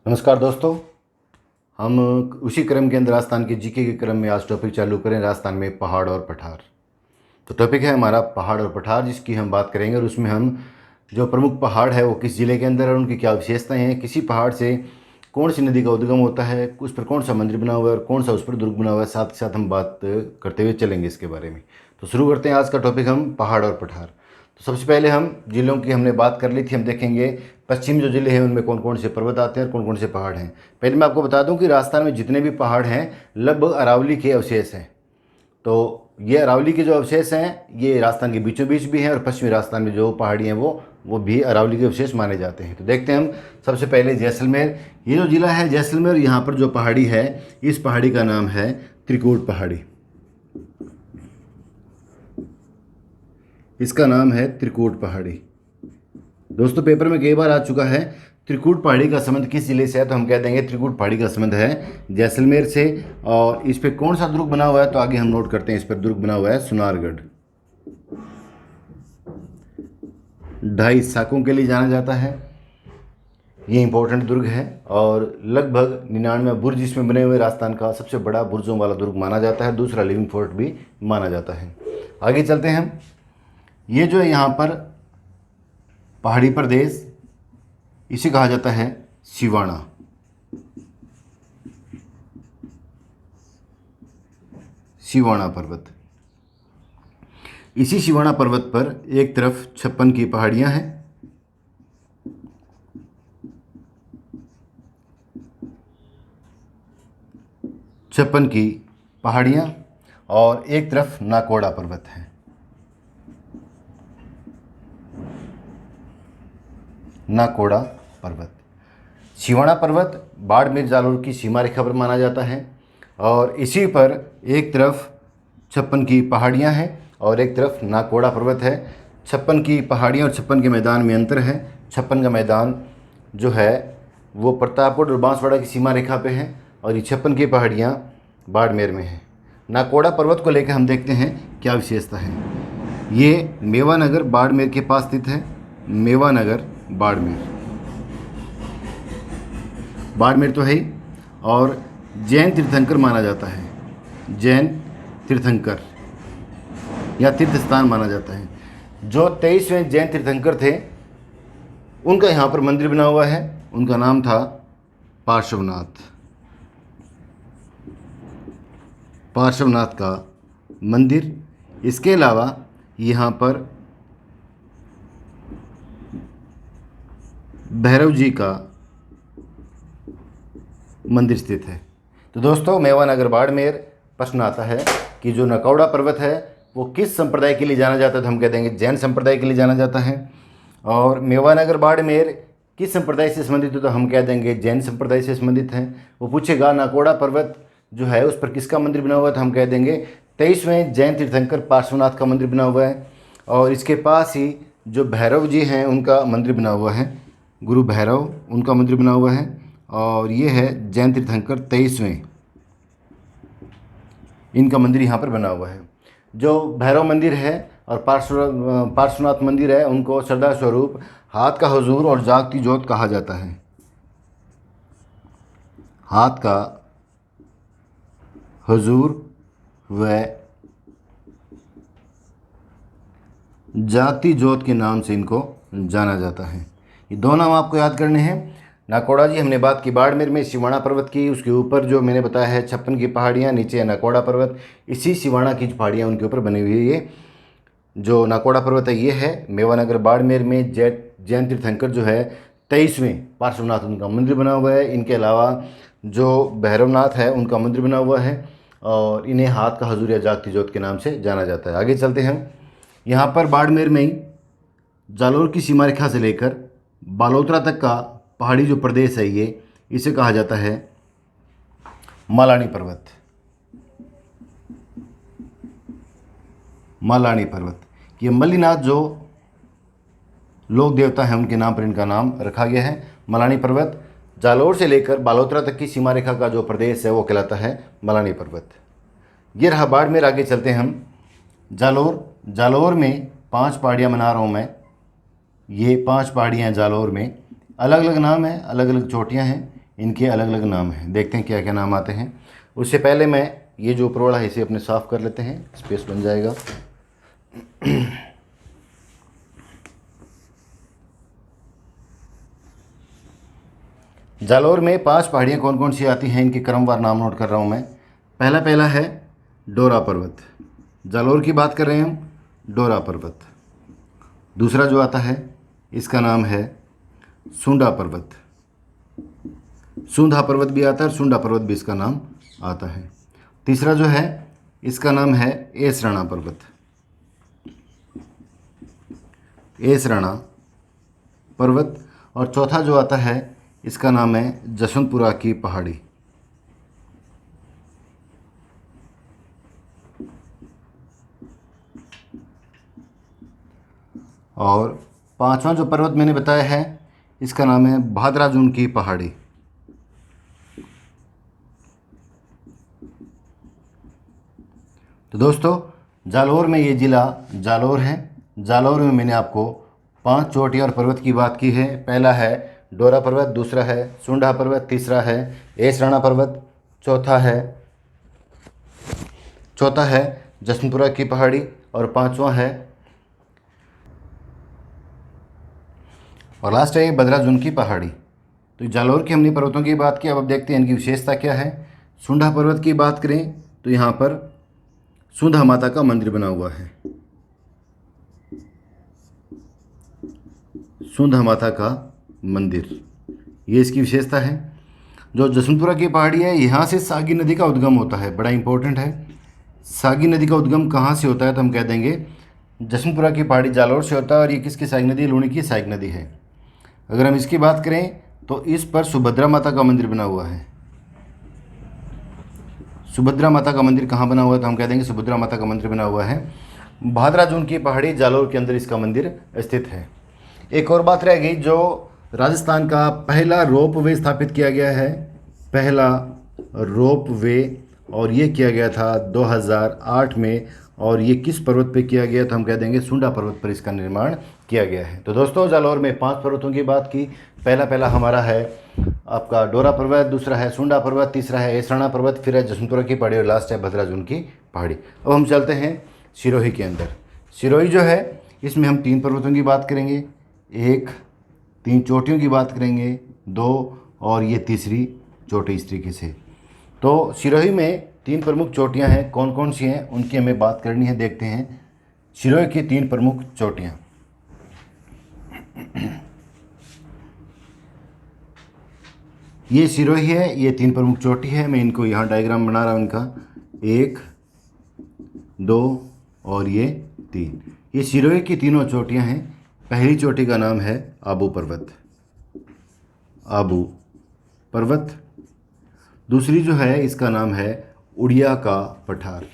नमस्कार दोस्तों। हम उसी क्रम के अंदर राजस्थान के जीके के क्रम में आज टॉपिक चालू करें राजस्थान में पहाड़ और पठार। तो टॉपिक है हमारा पहाड़ और पठार, जिसकी हम बात करेंगे और उसमें हम जो प्रमुख पहाड़ है वो किस ज़िले के अंदर है, उनकी क्या विशेषताएं हैं, किसी पहाड़ से कौन सी नदी का उद्गम होता है, उस पर कौन सा मंदिर बना हुआ है और कौन सा उस पर दुर्ग बना हुआ है, साथ ही साथ हम बात करते हुए चलेंगे इसके बारे में। तो शुरू करते हैं आज का टॉपिक हम पहाड़ और पठार। तो सबसे पहले हम जिलों की हमने बात कर ली थी, हम देखेंगे पश्चिम जो ज़िले हैं उनमें कौन कौन से पर्वत आते हैं और कौन कौन से पहाड़ हैं। पहले मैं आपको बता दूं कि राजस्थान में जितने भी पहाड़ हैं लगभग अरावली के अवशेष हैं। तो ये अरावली के जो अवशेष हैं ये राजस्थान के बीचों बीच भी हैं और पश्चिमी राजस्थान में जो पहाड़ी हैं वो भी अरावली के अवशेष माने जाते हैं। तो देखते हैं हम सबसे पहले जैसलमेर। ये जो ज़िला है जैसलमेर, यहाँ पर जो पहाड़ी है इस पहाड़ी का नाम है त्रिकूट पहाड़ी। इसका नाम है त्रिकूट पहाड़ी। दोस्तों पेपर में कई बार आ चुका है त्रिकूट पहाड़ी का संबंध किस जिले से है, तो हम कह देंगे त्रिकूट पहाड़ी का संबंध है जैसलमेर से। और इस पे कौन सा दुर्ग बना हुआ है तो आगे हम नोट करते हैं। इस पर दुर्ग बना हुआ है सुनारगढ़। 2.5 शाकों के लिए जाना जाता है। ये इंपॉर्टेंट दुर्ग है और लगभग 99 बुर्ज इसमें बने हुए राजस्थान का सबसे बड़ा बुर्जों वाला दुर्ग माना जाता है। दूसरा लिविंग फोर्ट भी माना जाता है। आगे चलते हैं हम। ये जो है यहाँ पर पहाड़ी प्रदेश, इसे कहा जाता है सिवाना। सिवाना पर्वत। इसी सिवाना पर्वत पर एक तरफ 56 की पहाड़ियां हैं, छप्पन की पहाड़ियां, और एक तरफ नाकोड़ा पर्वत है। नाकोड़ा पर्वत। सिवाना पर्वत बाड़मेर जालोर की सीमा रेखा पर माना जाता है और इसी पर एक तरफ 56 की पहाड़ियां हैं और एक तरफ नाकोड़ा पर्वत है। 56 की पहाड़ियां और 56 के मैदान में अंतर है। 56 का मैदान जो है वो प्रतापगढ़ और बांसवाड़ा की सीमा रेखा पे है और ये 56 की पहाड़ियां बाड़मेर में हैं। नाकोड़ा पर्वत को लेकर हम देखते हैं क्या विशेषता है। ये मेवानगर बाड़मेर के पास स्थित है। मेवानगर बाड़मेर, बाड़मेर तो है ही, और जैन तीर्थंकर माना जाता है। जैन तीर्थंकर या तीर्थ स्थान माना जाता है। जो 23वें जैन तीर्थंकर थे उनका यहाँ पर मंदिर बना हुआ है। उनका नाम था पार्श्वनाथ। पार्श्वनाथ का मंदिर। इसके अलावा यहाँ पर भैरव जी का मंदिर स्थित है। तो दोस्तों मेवानगर बाड़मेर प्रश्न आता है कि जो नाकोड़ा पर्वत है वो किस संप्रदाय के लिए जाना जाता है, तो हम कह देंगे जैन संप्रदाय के लिए जाना जाता है। और मेवानगर बाड़मेर किस संप्रदाय से संबंधित है, तो हम कह देंगे जैन संप्रदाय से संबंधित है। वो पूछेगा नाकोड़ा पर्वत जो है उस पर किसका मंदिर बना हुआ है, तो हम कह देंगे 23वें जैन तीर्थंकर पार्श्वनाथ का मंदिर बना हुआ है। और इसके पास ही जो भैरव जी हैं उनका मंदिर बना हुआ है, गुरु भैरव उनका मंदिर बना हुआ है। और ये है जैन तीर्थंकर 23वें, इनका मंदिर यहाँ पर बना हुआ है। जो भैरव मंदिर है और पार्श्वनाथ मंदिर है उनको श्रद्धा स्वरूप हाथ का हुजूर और जागती ज्योत कहा जाता है। हाथ का हुजूर व जागती ज्योत के नाम से इनको जाना जाता है। ये दो नाम आपको याद करने हैं। नाकोड़ा जी हमने बात की बाड़मेर में सिवाना पर्वत की, उसके ऊपर जो मैंने बताया है 56 की पहाड़ियाँ, नीचे है नाकोड़ा पर्वत। इसी सिवाना की पहाड़ियाँ उनके ऊपर बनी हुई है। ये जो नाकोड़ा पर्वत है ये है मेवानगर बाड़मेर में। जैन तीर्थंकर जो है 23वें पार्श्वनाथ उनका मंदिर बना हुआ है। इनके अलावा जो भैरवनाथ है उनका मंदिर बना हुआ है और इन्हें हाथ का हजूर या जागती ज्योत के नाम से जाना जाता है। आगे चलते हैं। यहाँ पर बाड़मेर में ही जालोर की सीमा रेखा से लेकर बालोतरा तक का पहाड़ी जो प्रदेश है ये, इसे कहा जाता है मालानी पर्वत। मालानी पर्वत। ये मल्लीनाथ जो लोक देवता हैं उनके नाम पर इनका नाम रखा गया है मलानी पर्वत। जालोर से लेकर बालोतरा तक की सीमा रेखा का जो प्रदेश है वो कहलाता है मलानी पर्वत। ये रहा बाड़मेर। आगे चलते हैं हम जालोर। जालोर में 5 पहाड़ियाँ बना रहा हूँ मैं। ये 5 पहाड़ियाँ हैं जालोर में, अलग अलग नाम है, अलग अलग चोटियाँ हैं। इनके अलग अलग नाम हैं। देखते हैं क्या क्या नाम आते हैं। उससे पहले मैं ये जो ऊपर वाला है इसे अपने साफ़ कर लेते हैं, स्पेस बन जाएगा। जालौर में 5 पहाड़ियाँ कौन कौन सी आती हैं, इनके क्रमवार नाम नोट कर रहा हूँ मैं। पहला है डोरा पर्वत, जालौर की बात कर रहे हैं हम, डोरा पर्वत। दूसरा जो आता है इसका नाम है सूंढा पर्वत, सूंधा पर्वत भी आता है और सूंढा पर्वत भी इसका नाम आता है। तीसरा जो है इसका नाम है एसराणा पर्वत, एसराणा पर्वत। और चौथा जो आता है इसका नाम है जसवंतपुरा की पहाड़ी। और पांचवा जो पर्वत मैंने बताया है इसका नाम है भादराजून की पहाड़ी। तो दोस्तों जालौर में ये ज़िला जालौर है। जालौर में मैंने आपको 5 चोटियाँ और पर्वत की बात की है। पहला है डोरा पर्वत, दूसरा है सूंढा पर्वत, तीसरा है एसराणा पर्वत, चौथा है जसवंतपुरा की पहाड़ी और पांचवा है और लास्ट है भद्राजून की पहाड़ी। तो जालौर की हमने पर्वतों की बात की। अब देखते हैं इनकी विशेषता क्या है। सूंढा पर्वत की बात करें तो यहाँ पर सूंधा माता का मंदिर बना हुआ है, सूंधा माता का मंदिर, ये इसकी विशेषता है। जो जसवंतपुरा की पहाड़ी है यहाँ से सागी नदी का उद्गम होता है, बड़ा इंपॉर्टेंट है। सागी नदी का उद्गम कहाँ से होता है तो हम कह देंगे जसवंतपुरा की पहाड़ी जालौर से होता है। और ये किसकी सहायक नदी है? लूणी की सहायक नदी है। अगर हम इसकी बात करें तो इस पर सुभद्रा माता का मंदिर बना हुआ है। सुभद्रा माता का मंदिर कहाँ बना हुआ है तो हम कह देंगे सुभद्रा माता का मंदिर बना हुआ है भादराजून की पहाड़ी जालौर के अंदर इसका मंदिर स्थित है। एक और बात रह गई, जो राजस्थान का पहला रोप वे स्थापित किया गया है, पहला रोप वे, और ये किया गया था 2008 में। और ये किस पर्वत पे किया गया तो हम कह देंगे सूंढा पर्वत पर इसका निर्माण किया गया है। तो दोस्तों जालौर में 5 पर्वतों की बात की। पहला हमारा है आपका डोरा पर्वत, दूसरा है सूंढा पर्वत, तीसरा है एसराणा पर्वत, फिर है जसवंतपुरा की पहाड़ी और लास्ट है भद्राजून की पहाड़ी। अब हम चलते हैं सिरोही के अंदर। सिरोही जो है इसमें हम 3 पर्वतों की बात करेंगे, 3 चोटियों की बात करेंगे, 2 और ये तीसरी चोटी इस तरीके से। तो सिरोही में 3 प्रमुख चोटियां हैं, कौन कौन सी हैं उनकी हमें बात करनी है। देखते हैं सिरोही की 3 प्रमुख चोटियां। ये सिरोही है, ये 3 प्रमुख चोटी है। मैं इनको यहाँ डायग्राम बना रहा हूँ इनका, 1 2 और ये 3। ये सिरोही की तीनों चोटियां हैं। पहली चोटी का नाम है आबू पर्वत, आबू पर्वत। दूसरी जो है इसका नाम है उड़िया का पठार,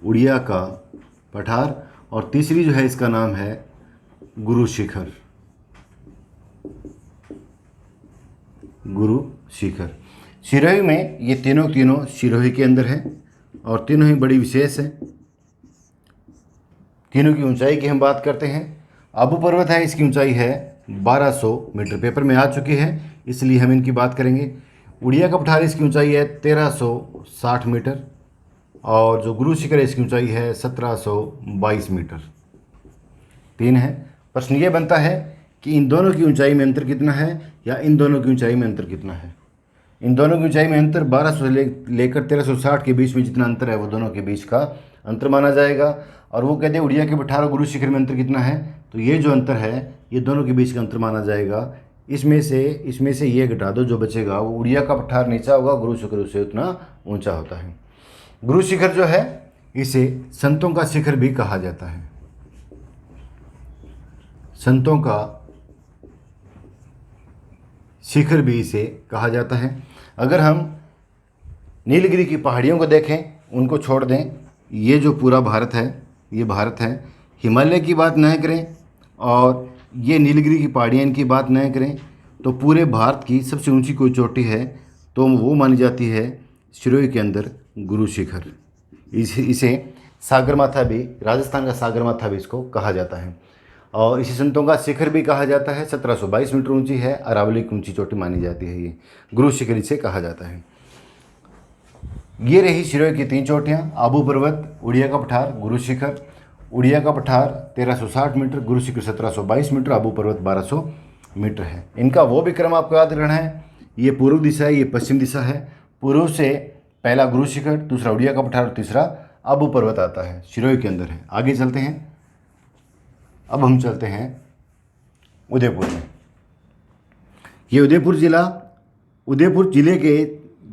उड़िया का पठार। और तीसरी जो है इसका नाम है गुरु शिखर, गुरु शिखर। सिरोही में ये तीनों सिरोही के अंदर हैं और तीनों ही बड़ी विशेष हैं। तीनों की ऊंचाई की हम बात करते हैं। आबू पर्वत है, इसकी ऊंचाई है 1200 मीटर, पेपर में आ चुकी है इसलिए हम इनकी बात करेंगे। उड़िया का पठार इसकी ऊंचाई है 1360 मीटर और जो गुरु शिखर है इसकी ऊंचाई है 1722 मीटर। 3 है। प्रश्न ये बनता है कि इन दोनों की ऊंचाई में अंतर कितना है या इन दोनों की ऊंचाई में अंतर कितना है। इन दोनों की ऊंचाई में अंतर 1200 से लेकर 1360 के बीच में जितना अंतर है वो दोनों के बीच का अंतर माना जाएगा। और वो कहते हैं उड़िया के पठार और गुरु शिखर में अंतर कितना है, तो ये जो अंतर है ये दोनों के बीच का अंतर माना जाएगा। इसमें से ये घटा दो, जो बचेगा वो उड़िया का पठार नीचा होगा, गुरु शिखर उससे उतना ऊंचा होता है। गुरु शिखर जो है इसे संतों का शिखर भी कहा जाता है, संतों का शिखर भी इसे कहा जाता है। अगर हम नीलगिरी की पहाड़ियों को देखें, उनको छोड़ दें, ये जो पूरा भारत है ये भारत है, हिमालय की बात न करें और ये नीलगिरी की पहाड़ियाँ इनकी बात न करें, तो पूरे भारत की सबसे ऊंची कोई चोटी है तो वो मानी जाती है सिरोही के अंदर गुरु शिखर। इसे सागरमाथा भी, राजस्थान का सागरमाथा भी इसको कहा जाता है। और इसी संतों का शिखर भी कहा जाता है। 1722 मीटर ऊंची है, अरावली की ऊंची चोटी मानी जाती है। ये गुरु शिखर इसे कहा जाता है। ये रही सिरोही की 3 चोटियाँ, आबू पर्वत, उड़िया का पठार, गुरु शिखर। उड़िया का पठार 1360 मीटर, गुरु शिखर 1722 मीटर, आबू पर्वत 1200 मीटर है। इनका वो भी क्रम आपको याद रखना है। ये पूर्व दिशा है, ये पश्चिम दिशा है। पूर्व से पहला गुरु शिखर, दूसरा उड़िया का पठार और तीसरा आबू पर्वत आता है, सिरोही के अंदर है। आगे चलते हैं। अब हम चलते हैं उदयपुर में। ये उदयपुर जिले के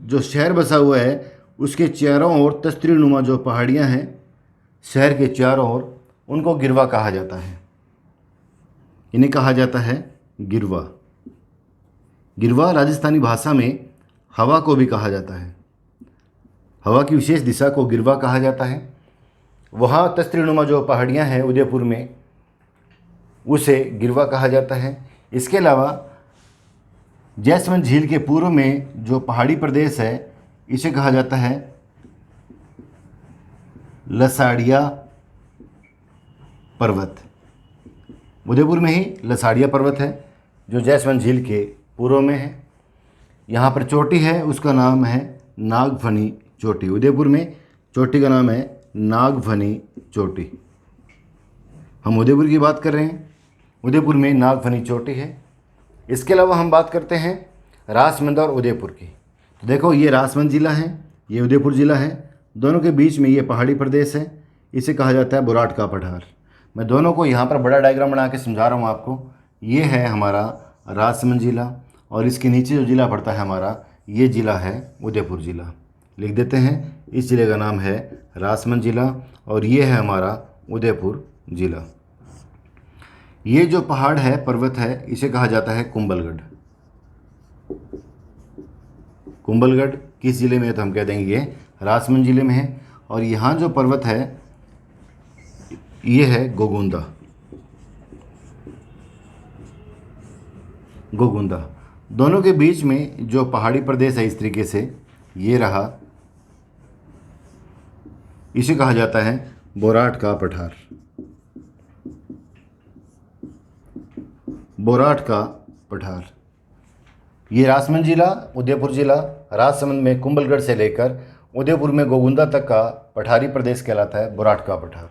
जो शहर बसा हुआ है उसके चारों ओर तस्तरी नुमा जो पहाड़ियाँ हैं शहर के चारों ओर, उनको गिरवा कहा जाता है। इन्हें कहा जाता है गिरवा। गिरवा राजस्थानी भाषा में हवा को भी कहा जाता है। हवा की विशेष दिशा को गिरवा कहा जाता है। वहाँ तस्तरी नुमा जो पहाड़ियाँ हैं उदयपुर में, उसे गिरवा कहा जाता है। इसके अलावा जैसमंद झील के पूर्व में जो पहाड़ी प्रदेश है इसे कहा जाता है लसाड़िया पर्वत। उदयपुर में ही लसाड़िया पर्वत है जो जैसमंद झील के पूर्व में है। यहाँ पर चोटी है, उसका नाम है नागफनी चोटी। उदयपुर में चोटी का नाम है नागफनी चोटी। हम उदयपुर की बात कर रहे हैं। उदयपुर में नागफनी चोटी है। इसके अलावा हम बात करते हैं राजसमंद और उदयपुर की। तो देखो, ये राजसमंद जिला है, ये उदयपुर जिला है। दोनों के बीच में ये पहाड़ी प्रदेश है, इसे कहा जाता है बुराट का पठार। मैं दोनों को यहाँ पर बड़ा डायग्राम बना के समझा रहा हूँ आपको। ये है हमारा राजसमंद जिला और इसके नीचे जो जिला पड़ता है हमारा, ये जिला है उदयपुर जिला। लिख देते हैं, इस जिले का नाम है राजसमंद जिला और ये है हमारा उदयपुर जिला। ये जो पहाड़ है, पर्वत है, इसे कहा जाता है कुंभलगढ़। कुंभलगढ़ किस जिले में है? तो हम कह देंगे ये राजसमंद जिले में है। और यहाँ जो पर्वत है ये है गोगुंदा। गोगुंदा। दोनों के बीच में जो पहाड़ी प्रदेश है इस तरीके से ये रहा, इसे कहा जाता है बोराट का पठार। बोराट का पठार। ये राजसमंद जिला, उदयपुर जिला, राजसमंद में कुंभलगढ़ से लेकर उदयपुर में गोगुंदा तक का पठारी प्रदेश कहलाता है बोराट का पठार।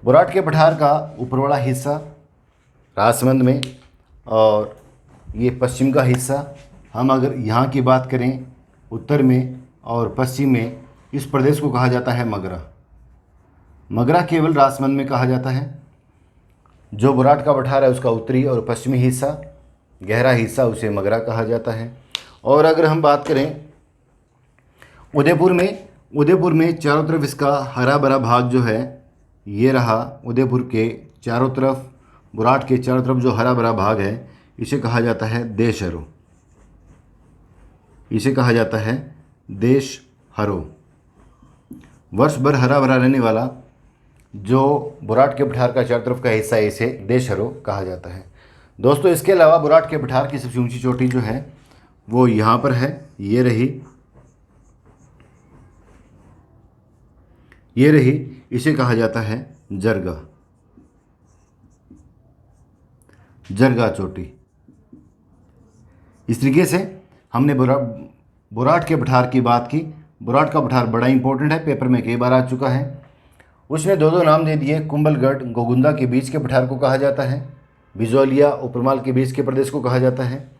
बोराट के पठार का ऊपर वाला हिस्सा राजसमंद में और ये पश्चिम का हिस्सा, हम अगर यहाँ की बात करें उत्तर में और पश्चिम में, इस प्रदेश को कहा जाता है मगरा। मगरा केवल राजसमंद में कहा जाता है। जो बोराट का पठार है उसका उत्तरी और पश्चिमी हिस्सा, गहरा हिस्सा, उसे मगरा कहा जाता है। और अगर हम बात करें उदयपुर में चारों तरफ इसका हरा भरा भाग जो है ये रहा। उदयपुर के चारों तरफ, बोराट के चारों तरफ जो हरा भरा भाग है इसे कहा जाता है देशहरो। इसे कहा जाता है देशहरो। वर्ष भर हरा भरा रहने वाला जो बोराट के पठार का चारों तरफ का हिस्सा है इसे देशहरो कहा जाता है। दोस्तों, इसके अलावा बोराट के पठार की सबसे ऊंची चोटी जो है वो यहाँ पर है, ये रही। इसे कहा जाता है जरगा। जरगा चोटी। इस तरीके से हमने बोराट के पठार की बात की। बोराट का पठार बड़ा इंपॉर्टेंट है, पेपर में कई बार आ चुका है। उसने दो नाम दे दिए। कुंभलगढ़ गोगुंदा के बीच के पठार को कहा जाता है, बिजौलिया उपरमाल के बीच के प्रदेश को कहा जाता है,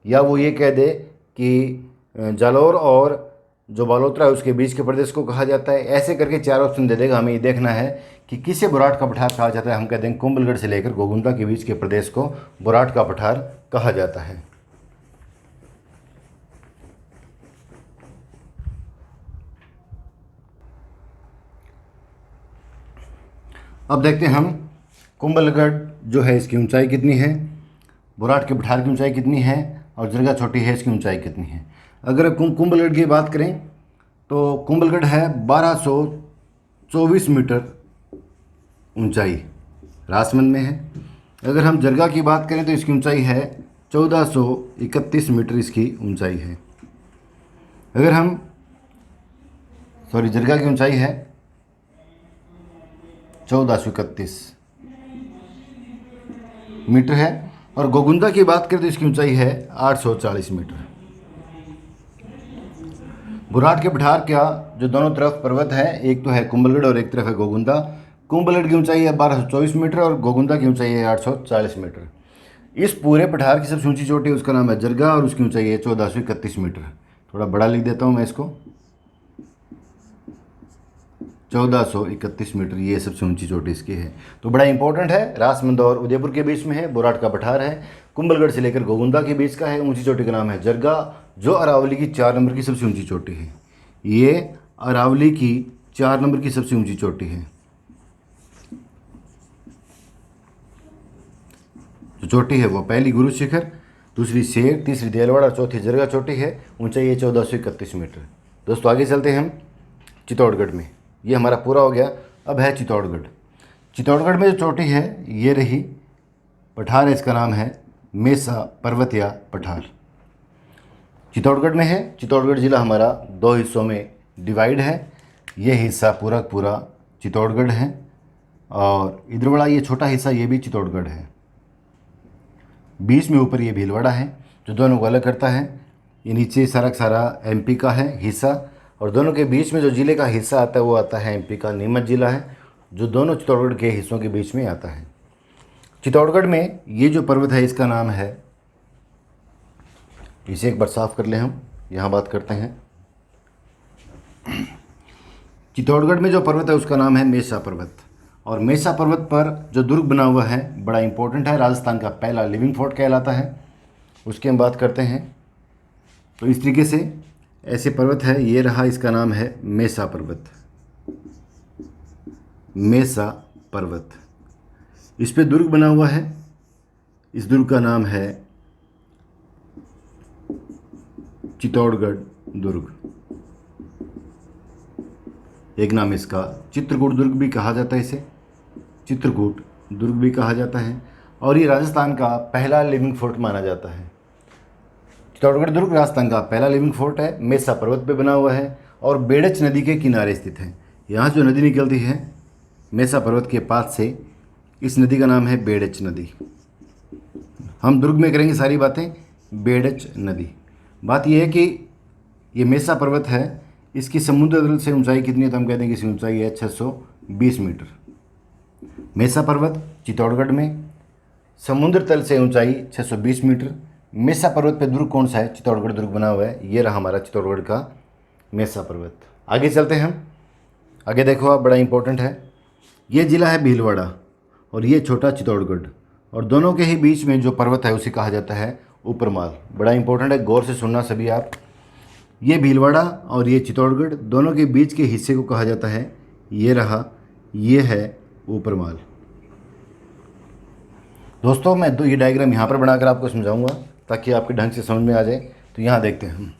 या वो ये कह दे कि जालौर और जो बालोतरा है उसके बीच के प्रदेश को कहा जाता है। ऐसे करके 4 ऑप्शन दे देगा। हमें ये देखना है कि किसे बोराट का पठार कहा जाता है। हम कह देंगे कुंभलगढ़ से लेकर गोगुंदा के बीच के प्रदेश को बोराट का पठार कहा जाता है। अब देखते हैं हम कुंभलगढ़ जो है इसकी ऊंचाई कितनी है, बोराट के पठार की ऊंचाई कितनी है और जरगा चोटी है इसकी ऊंचाई कितनी है। अगर कुंभलगढ़ की बात करें तो कुंभलगढ़ है 1224 मीटर ऊंचाई, राजसमंद में है। अगर हम जरगा की बात करें तो इसकी ऊंचाई है 1431 मीटर इसकी ऊंचाई है। अगर हम जरगा की ऊंचाई है 1431। मीटर है। और गोगुंदा की बात करें तो इसकी ऊंचाई है 840 मीटर। बुराट के पठार का जो दोनों तरफ पर्वत है, एक तो है कुंभलगढ़ और एक तरफ है गोगुंदा। कुंभलगढ़ की ऊंचाई है 1224 मीटर और गोगुंदा की ऊंचाई है 840 मीटर। इस पूरे पठार की सबसे ऊंची चोटी उसका नाम है जरगा और उसकी ऊंचाई है 1431 मीटर। थोड़ा बड़ा लिख देता हूँ मैं इसको, 1431 मीटर ये सबसे ऊंची चोटी इसकी है। तो बड़ा इंपॉर्टेंट है, राजमंद और उदयपुर के बीच में है, बुराट का पठार है, कुंभलगढ़ से लेकर गोगुंदा के बीच का है। ऊंची चोटी का नाम है जरगा, जो अरावली की 4 नंबर की सबसे ऊंची चोटी है। ये अरावली की 4 नंबर की सबसे ऊंची चोटी है। जो चोटी है वो पहली गुरु शिखर, दूसरी शेर, तीसरी देलवाड़ा और चौथी जरगा चोटी है। ऊंचाई है 1431 मीटर। दोस्तों आगे चलते हैं हम चित्तौड़गढ़ में। ये हमारा पूरा हो गया। अब है चित्तौड़गढ़। चित्तौड़गढ़ में जो चोटी है ये रही, पठार है, इसका नाम है मेसा पर्वत या पठार। चित्तौड़गढ़ में है। चित्तौड़गढ़ ज़िला हमारा 2 हिस्सों में डिवाइड है। ये हिस्सा पूरा पूरा चित्तौड़गढ़ है और इधर वाला ये छोटा हिस्सा ये भी चित्तौड़गढ़ है। बीच में ऊपर ये भीलवाड़ा है जो दोनों को अलग करता है। ये नीचे सारा सारा एमपी का है हिस्सा और दोनों के बीच में जो ज़िले का हिस्सा आता है वो आता है एमपी का नीमच ज़िला है, जो दोनों चित्तौड़गढ़ के हिस्सों के बीच में आता है। चित्तौड़गढ़ में ये जो पर्वत है इसका नाम है, इसे एक बार साफ कर लें हम, यहाँ बात करते हैं। चित्तौड़गढ़ में जो पर्वत है उसका नाम है मेसा पर्वत और मेसा पर्वत पर जो दुर्ग बना हुआ है बड़ा इंपॉर्टेंट है, राजस्थान का पहला लिविंग फोर्ट कहलाता है, उसकी हम बात करते हैं। तो इस तरीके से ऐसे पर्वत है, ये रहा, इसका नाम है मेसा पर्वत। मेसा पर्वत, इस पे दुर्ग बना हुआ है। इस दुर्ग का नाम है चित्तौड़गढ़ दुर्ग। एक नाम इसका चित्रकूट दुर्ग भी कहा जाता है, इसे चित्रकूट दुर्ग भी कहा जाता है और ये राजस्थान का पहला लिविंग फोर्ट माना जाता है। चित्तौड़गढ़ दुर्ग राजस्थान का पहला लिविंग फोर्ट है, मेसा पर्वत पे बना हुआ है और बेड़च नदी के किनारे स्थित है। यहाँ जो नदी निकलती है मेसा पर्वत के पास से, इस नदी का नाम है बेड़च नदी। हम दुर्ग में करेंगे सारी बातें, बेड़च नदी। बात यह है कि ये मेसा पर्वत है, इसकी समुद्र तल से ऊंचाई कितनी है तो हम कहते हैं कि इसकी ऊंचाई है 620 मीटर। मेसा पर्वत चित्तौड़गढ़ में, समुद्र तल से ऊंचाई 620 मीटर। मेसा पर्वत पे दुर्ग कौन सा है? चित्तौड़गढ़ दुर्ग बना हुआ है। ये रहा हमारा चित्तौड़गढ़ का मेसा पर्वत। आगे चलते हैं हम। आगे देखो आप, बड़ा इंपॉर्टेंट है। ये ज़िला है भीलवाड़ा और ये छोटा चित्तौड़गढ़ और दोनों के ही बीच में जो पर्वत है उसे कहा जाता है ऊपरमाल। बड़ा इंपॉर्टेंट है, गौर से सुनना सभी आप। ये भीलवाड़ा और ये चित्तौड़गढ़ दोनों के बीच के हिस्से को कहा जाता है, ये रहा, ये है ऊपरमाल। दोस्तों मैं ये डायग्राम यहाँ पर बनाकर आपको समझाऊंगा ताकि आपके ढंग से समझ में आ जाए। तो यहाँ देखते हैं हम,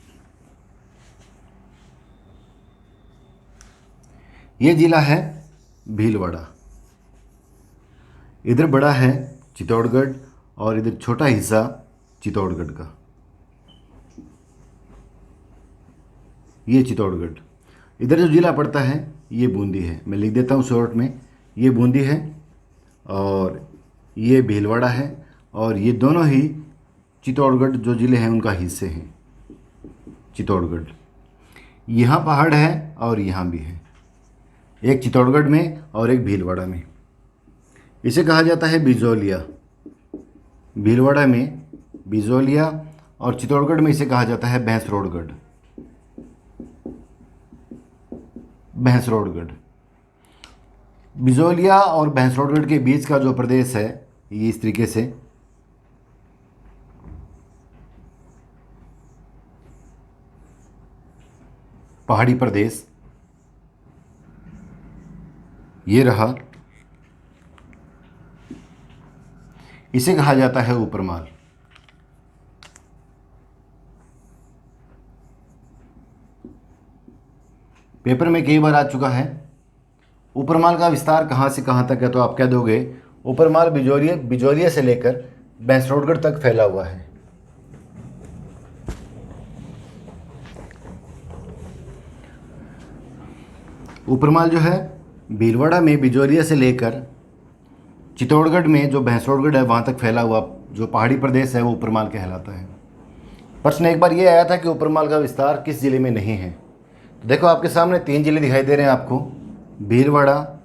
ये ज़िला है भीलवाड़ा, इधर बड़ा है चित्तौड़गढ़ और इधर छोटा हिस्सा चित्तौड़गढ़ का। ये चित्तौड़गढ़, इधर जो ज़िला पड़ता है ये बूंदी है। मैं लिख देता हूँ शॉर्ट में, ये बूंदी है और ये भीलवाड़ा है और ये दोनों ही चित्तौड़गढ़ जो ज़िले हैं उनका हिस्से हैं। चित्तौड़गढ़, यहाँ पहाड़ है और यहाँ भी है, एक चित्तौड़गढ़ में और एक भीलवाड़ा में। इसे कहा जाता है बिजौलिया। भीलवाड़ा में बिजौलिया और चित्तौड़गढ़ में इसे कहा जाता है भैंसरोडगढ़। भैंसरोडगढ़, बिजौलिया और भैंसरोडगढ़ के बीच का जो प्रदेश है ये इस तरीके से पहाड़ी प्रदेश, ये रहा, इसे कहा जाता है ऊपरमाल। पेपर में कई बार आ चुका है। ऊपरमाल का विस्तार कहाँ से कहाँ तक है तो आप कह दोगे ऊपरमाल बिजौलिया से लेकर भैंसरोडगढ़ तक फैला हुआ है। ऊपरमाल जो है भीलवाड़ा में बिजौलिया से लेकर चित्तौड़गढ़ में जो भैंसोड़गढ़ है वहाँ तक फैला हुआ जो पहाड़ी प्रदेश है वो ऊपरमाल कहलाता है। प्रश्न एक बार ये आया था कि ऊपरमाल का विस्तार किस ज़िले में नहीं है। तो देखो आपके सामने 3 ज़िले दिखाई दे रहे हैं आपको, भीलवाड़ा,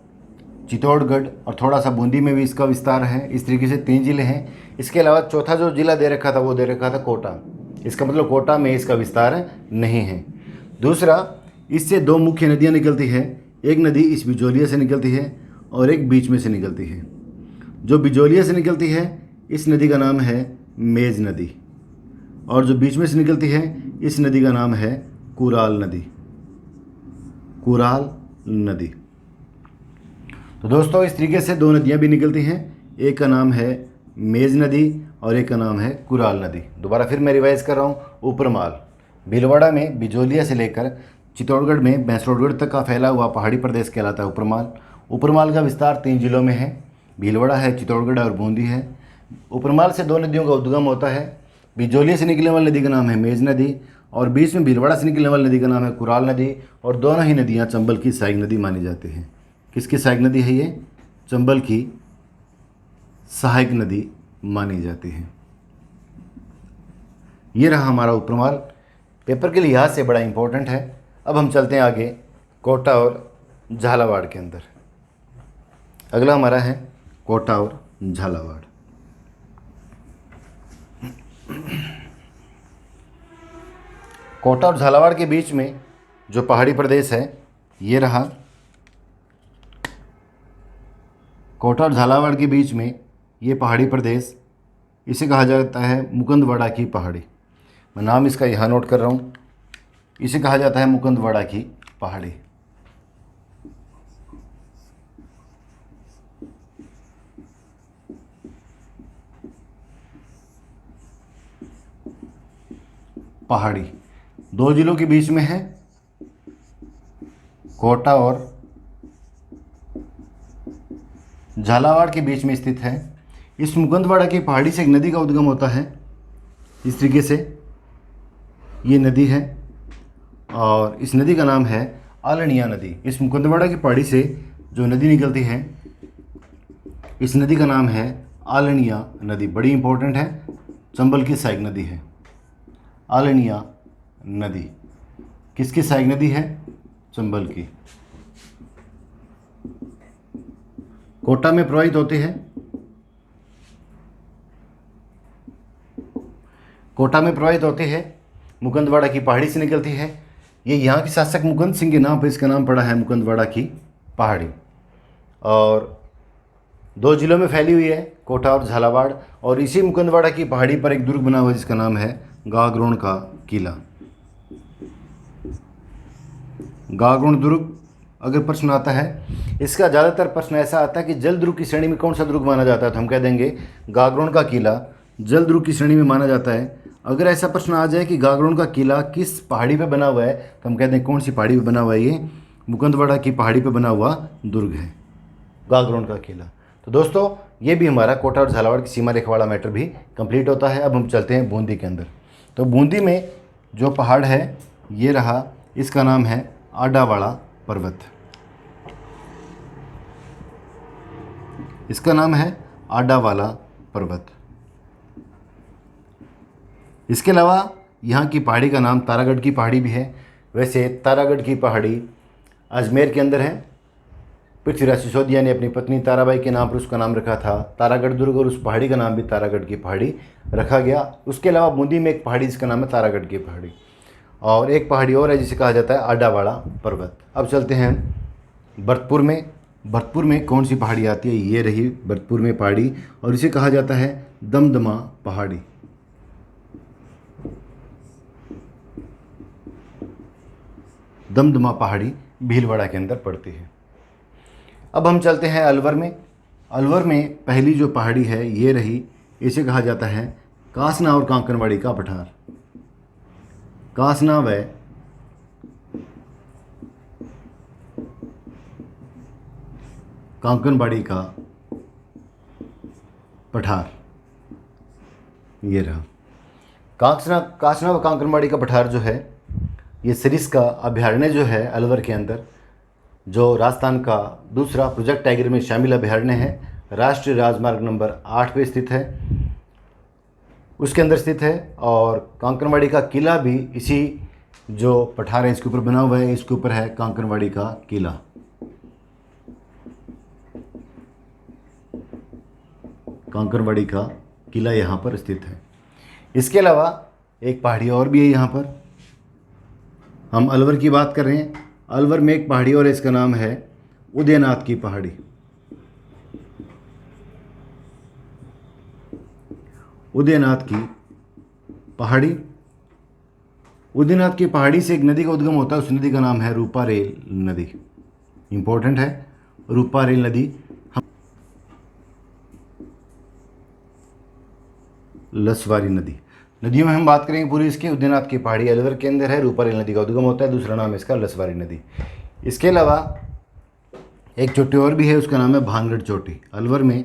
चित्तौड़गढ़ और थोड़ा सा बूंदी में भी इसका विस्तार है। इस तरीके से 3 ज़िले हैं। इसके अलावा चौथा जो ज़िला दे रखा था वो दे रखा था कोटा। इसका मतलब कोटा में इसका विस्तार नहीं है। दूसरा, इससे 2 मुख्य नदियाँ निकलती है। एक नदी इस बिजोलिया से निकलती है और एक बीच में से निकलती है। जो बिजोलिया से निकलती है इस नदी का नाम है मेज नदी, और जो बीच में से निकलती है इस नदी का नाम है कुराल नदी। कुराल नदी। तो दोस्तों इस तरीके से 2 नदियाँ भी निकलती हैं। एक का नाम है मेज नदी और एक का नाम है कुराल नदी। दोबारा फिर मैं रिवाइज कर रहा हूँ। ऊपरमाल भीलवाड़ा में बिजोलिया से लेकर चित्तौड़गढ़ में भैंसोड़गढ़ तक का फैला हुआ पहाड़ी प्रदेश कहलाता है ऊपरमाल। ऊपरमाल का विस्तार 3 जिलों में है, भीलवाड़ा है, चित्तौड़गढ़ और बूंदी है। ऊपरमाल से 2 नदियों का उद्गम होता है। बिजोलिया से निकलने वाली नदी का नाम है मेज नदी और बीच में भीलवाड़ा से निकलने वाली नदी का नाम है कुराल नदी। और दोनों ही नदियाँ चंबल की सहायक नदी मानी जाती हैं। किसकी सहायक नदी है ये? चंबल की सहायक नदी मानी जाती है। ये रहा हमारा ऊपरमाल, पेपर के लिहाज से बड़ा इंपॉर्टेंट है। अब हम चलते हैं आगे कोटा और झालावाड़ के अंदर। अगला हमारा है कोटा और झालावाड़। कोटा और झालावाड़ के बीच में जो पहाड़ी प्रदेश है ये रहा। कोटा और झालावाड़ के बीच में ये पहाड़ी प्रदेश, इसे कहा जाता है मुकुंदवाड़ा की पहाड़ी। मैं नाम इसका यहाँ नोट कर रहा हूँ। इसे कहा जाता है मुकुंदवाड़ा की पहाड़ी। पहाड़ी 2 जिलों के बीच में है, कोटा और झालावाड़ के बीच में स्थित है। इस मुकुंदवाड़ा की पहाड़ी से एक नदी का उद्गम होता है। इस तरीके से ये नदी है और इस नदी का नाम है आलनिया नदी। इस मुकुंदवाड़ा की पहाड़ी से जो नदी निकलती है इस नदी का नाम है आलनिया नदी। बड़ी इंपॉर्टेंट है, चंबल की सहायक नदी है। आलनिया नदी किसकी सहायक नदी है? चंबल की। कोटा में प्रवाहित होती है। कोटा में प्रवाहित होती है, मुकुंदवाड़ा की पहाड़ी से निकलती है। ये यहाँ के शासक मुकुंद सिंह के नाम पर इसका नाम पड़ा है मुकुंदवाड़ा की पहाड़ी। और 2 जिलों में फैली हुई है, कोटा और झालावाड़। और इसी मुकुंदवाड़ा की पहाड़ी पर एक दुर्ग बना हुआ है जिसका नाम है गागरोन का किला। गागरोन दुर्ग अगर प्रश्न आता है, इसका ज़्यादातर प्रश्न ऐसा आता है कि जल दुर्ग की श्रेणी में कौन सा दुर्ग माना जाता है, तो हम कह देंगे गागरोन का किला जल दुर्ग की श्रेणी में माना जाता है। अगर ऐसा प्रश्न आ जाए कि गागरोन का किला किस पहाड़ी पे बना हुआ है, तो हम कह देंगे कौन सी पहाड़ी पे बना हुआ है? ये मुकुंदवाड़ा की पहाड़ी पे बना हुआ दुर्ग है गागरोन का किला। तो दोस्तों ये भी हमारा कोटा और झालावाड़ की सीमा रेखा वाला मैटर भी कंप्लीट होता है। अब हम चलते हैं बूंदी के अंदर। तो बूंदी में जो पहाड़ है ये रहा, इसका नाम है आडावाड़ा पर्वत। इसका नाम है आडावाला पर्वत। इसके अलावा यहाँ की पहाड़ी का नाम तारागढ़ की पहाड़ी भी है। वैसे तारागढ़ की पहाड़ी अजमेर के अंदर है। पृथ्वीराज सिसोदिया ने अपनी पत्नी ताराबाई के नाम पर उसका नाम रखा था तारागढ़ दुर्ग, और उस पहाड़ी का नाम भी तारागढ़ की पहाड़ी रखा गया। उसके अलावा बूंदी में एक पहाड़ी जिसका नाम है तारागढ़ की पहाड़ी, और एक पहाड़ी और है जिसे कहा जाता है आडावाड़ा पर्वत। अब चलते हैं भरतपुर में। भरतपुर में कौन सी पहाड़ी आती है? ये रही भरतपुर में पहाड़ी, और इसे कहा जाता है दमदमा पहाड़ी। दमदमा पहाड़ी भीलवाड़ा के अंदर पड़ती है। अब हम चलते हैं अलवर में। अलवर में पहली जो पहाड़ी है ये रही, इसे कहा जाता है कासना और कांकरवाड़ी का पठार। कासना व कांकरवाड़ी का पठार ये रहा। कासना व कांकरवाड़ी का पठार जो है ये सरिस्का अभयारण्य जो है अलवर के अंदर, जो राजस्थान का दूसरा प्रोजेक्ट टाइगर में शामिल अभयारण्य है। राष्ट्रीय राजमार्ग नंबर 8 पे स्थित है, उसके अंदर स्थित है। और कांकरवाड़ी का किला भी इसी जो पठार है इसके ऊपर बना हुआ है, इसके ऊपर है कांकरवाड़ी का किला। कांकरवाड़ी का किला यहाँ पर स्थित है। इसके अलावा एक पहाड़ी और भी है यहाँ पर। हम अलवर की बात कर रहे हैं। अलवर में एक पहाड़ी और है, इसका नाम है उदयनाथ की पहाड़ी। उदयनाथ की पहाड़ी। उदयनाथ की पहाड़ी से एक नदी का उद्गम होता है, उस नदी का नाम है रूपारेल नदी। इंपॉर्टेंट है रूपारेल नदी। लसवारी नदी। नदियों में हम बात करेंगे पूरी इसकी। उदयनाथ की पहाड़ी अलवर के अंदर है, रूपारेल नदी का उद्गम होता है, दूसरा नाम है इसका लसवारी नदी। इसके अलावा एक चोटी और भी है, उसका नाम है भानगढ़ चोटी। अलवर में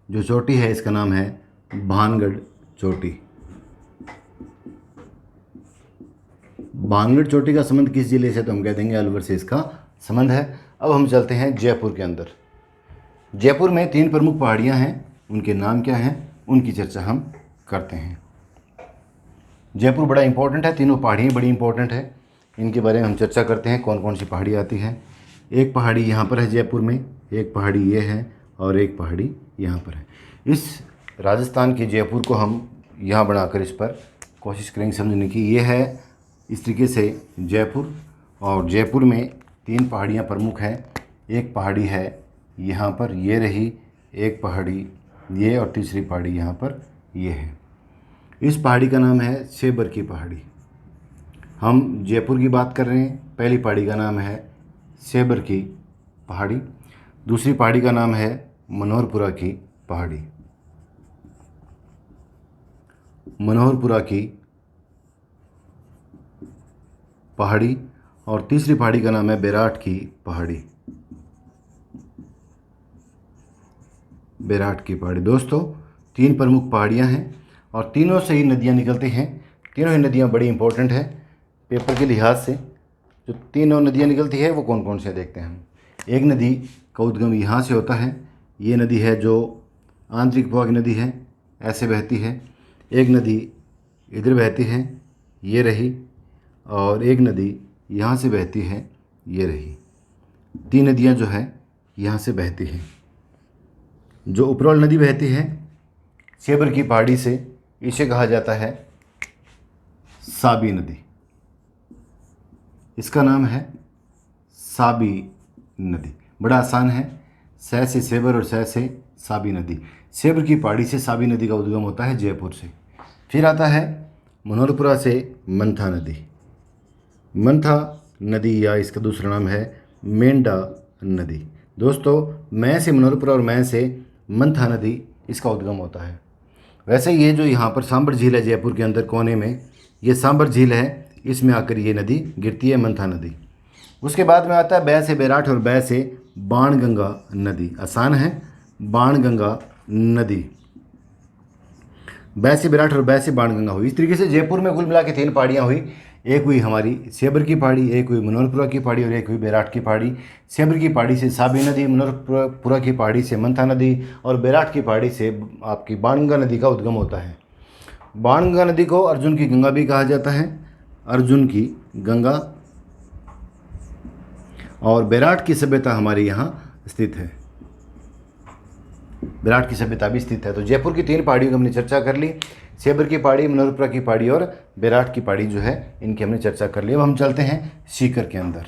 जो चोटी है इसका नाम है भानगढ़ चोटी। भानगढ़ चोटी का संबंध किस जिले से, तो हम कह देंगे अलवर से इसका संबंध है। अब हम चलते हैं जयपुर के अंदर। जयपुर में 3 प्रमुख पहाड़ियाँ हैं, उनके नाम क्या हैं, उनकी चर्चा हम करते हैं। जयपुर बड़ा इंपॉर्टेंट है, तीनों पहाड़ियाँ बड़ी इंपॉर्टेंट है, इनके बारे में हम चर्चा करते हैं कौन कौन सी पहाड़ी आती है। एक पहाड़ी यहाँ पर है जयपुर में, एक पहाड़ी ये है और एक पहाड़ी यहाँ पर है। इस राजस्थान के जयपुर को हम यहाँ बनाकर इस पर कोशिश करेंगे समझने की। ये है इस तरीके से जयपुर, और जयपुर में 3 पहाड़ियाँ प्रमुख हैं। एक पहाड़ी है यहाँ पर, ये रही, एक पहाड़ी ये, और तीसरी पहाड़ी यहाँ पर ये है। इस पहाड़ी का नाम है सेबर की पहाड़ी। हम जयपुर की बात कर रहे हैं। पहली पहाड़ी का नाम है सेबर की पहाड़ी, दूसरी पहाड़ी का नाम है मनोहरपुरा की पहाड़ी। मनोहरपुरा की पहाड़ी, और तीसरी पहाड़ी का नाम है बैराट की पहाड़ी। बैराट की पहाड़ी। दोस्तों 3 प्रमुख पहाड़ियाँ हैं और तीनों से ही नदियाँ निकलती हैं। तीनों ही नदियाँ बड़ी इंपॉर्टेंट है पेपर के लिहाज से। जो तीनों नदियाँ निकलती है वो कौन कौन से देखते हैं हम। एक नदी का उद्गम यहाँ से होता है, ये नदी है जो आंतरिक प्रवाह की नदी है, ऐसे बहती है। एक नदी इधर बहती है, ये रही, और एक नदी यहाँ से बहती है, ये रही। 3 नदियाँ जो है यहाँ से बहती हैं। जो उपरवाल नदी बहती है सेबर की पहाड़ी से, इसे कहा जाता है साबी नदी। इसका नाम है साबी नदी। बड़ा आसान है, सै से सेबर और सै से साबी नदी। सेबर की पहाड़ी से साबी नदी का उद्गम होता है जयपुर से। फिर आता है मनोहरपुरा से मंथा नदी। मंथा नदी या इसका दूसरा नाम है मेंढा नदी। दोस्तों मैं से मनोहरपुरा और मैं से मंथा नदी इसका उद्गम होता है। वैसे ये जो यहाँ पर सांबर झील है जयपुर के अंदर कोने में, ये सांबर झील है, इसमें आकर ये नदी गिरती है मंथा नदी। उसके बाद में आता है बै से बैराठ और बै से बाणगंगा नदी। आसान है, बाणगंगा नदी। बै से बैराठ और बै से बाणगंगा हुई। इस तरीके से जयपुर में कुल मिला के 3 पहाड़ियाँ हुई। एक हुई हमारी सेबर की पहाड़ी, एक हुई मनोहरपुरा की पहाड़ी और एक हुई बैराठ की पहाड़ी। सेबर की पहाड़ी से साबी नदी, मनोहरपुरा की पहाड़ी से मंथा नदी और बैराठ की पहाड़ी से आपकी बाणगंगा नदी का उद्गम होता है। बाणगंगा नदी को अर्जुन की गंगा भी कहा जाता है, अर्जुन की गंगा। और बैराठ की सभ्यता हमारे यहाँ स्थित है, बैराठ की सभ्यता भी स्थित है। तो जयपुर की 3 पहाड़ियों की हमने चर्चा कर ली। सेबर की पहाड़ी, मनोहरपुरा की पहाड़ी और बैराठ की पहाड़ी जो है, इनकी हमने चर्चा कर ली। अब हम चलते हैं सीकर के अंदर।